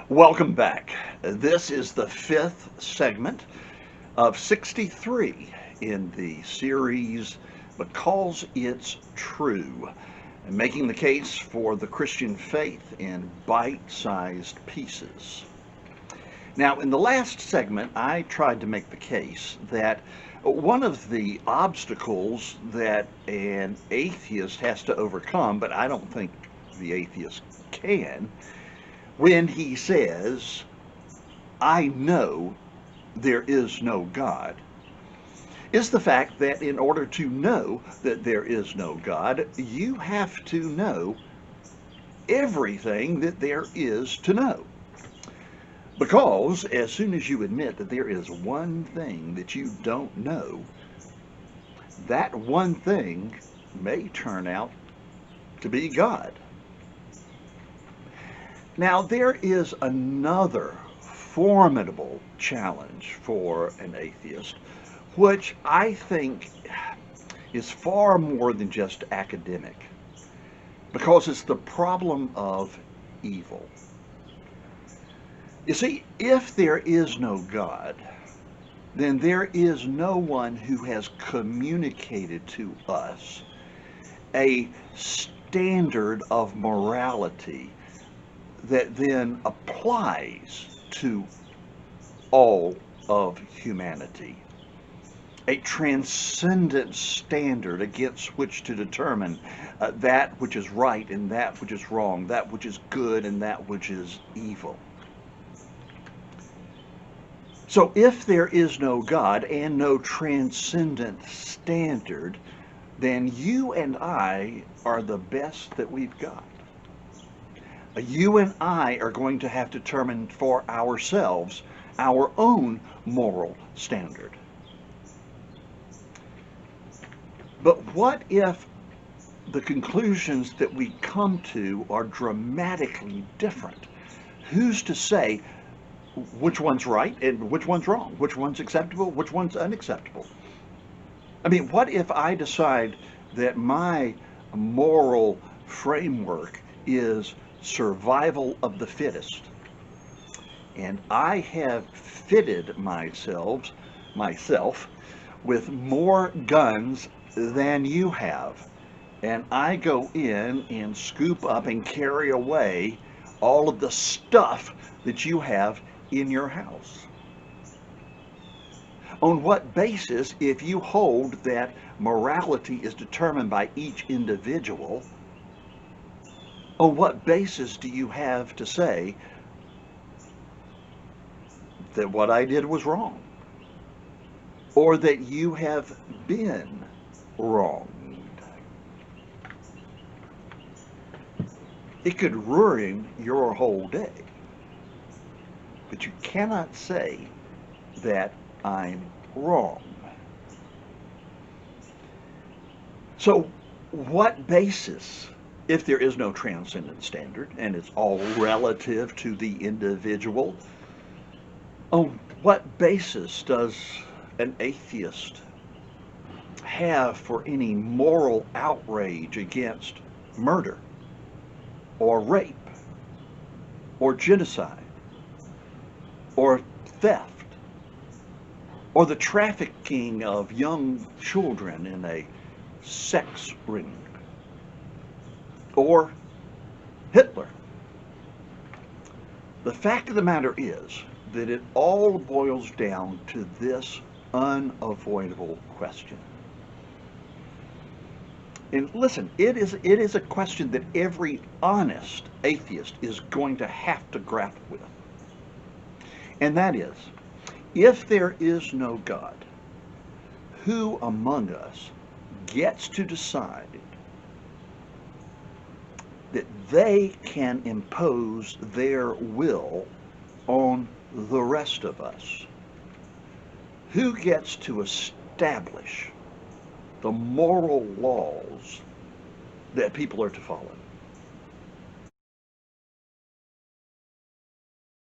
Welcome back. This is the fifth segment of 63 in the series Because It's True, making the case for the Christian faith in bite-sized pieces. Now, in the last segment, I tried to make the case that one of the obstacles that an atheist has to overcome, but I don't think the atheist can, when he says, I know there is no God, is the fact that in order to know that there is no God, you have to know everything that there is to know. Because as soon as you admit that there is one thing that you don't know, that one thing may turn out to be God. Now, there is another formidable challenge for an atheist, which I think is far more than just academic, because it's the problem of evil. You see, if there is no God, then there is no one who has communicated to us a standard of morality that then applies to all of humanity. A transcendent standard against which to determine that which is right and that which is wrong, that which is good and that which is evil. So if there is no God and no transcendent standard, then you and I are the best that we've got. You and I are going to have to determine for ourselves our own moral standard. But what if the conclusions that we come to are dramatically different? Who's to say which one's right and which one's wrong? Which one's acceptable, which one's unacceptable? I mean, what if I decide that my moral framework is survival of the fittest, and I have fitted myself with more guns than you have, and I go in and scoop up and carry away all of the stuff that you have in your house? On what basis, if you hold that morality is determined by each individual, on what basis do you have to say that what I did was wrong, or that you have been wronged? It could ruin your whole day. But you cannot say that I'm wrong. So, what basis, if there is no transcendent standard and it's all relative to the individual, on what basis does an atheist have for any moral outrage against murder or rape or genocide or theft or the trafficking of young children in a sex ring, or Hitler? The fact of the matter is that it all boils down to this unavoidable question. And listen, it is a question that every honest atheist is going to have to grapple with. And that is, if there is no God, who among us gets to decide that they can impose their will on the rest of us? Who gets to establish the moral laws that people are to follow?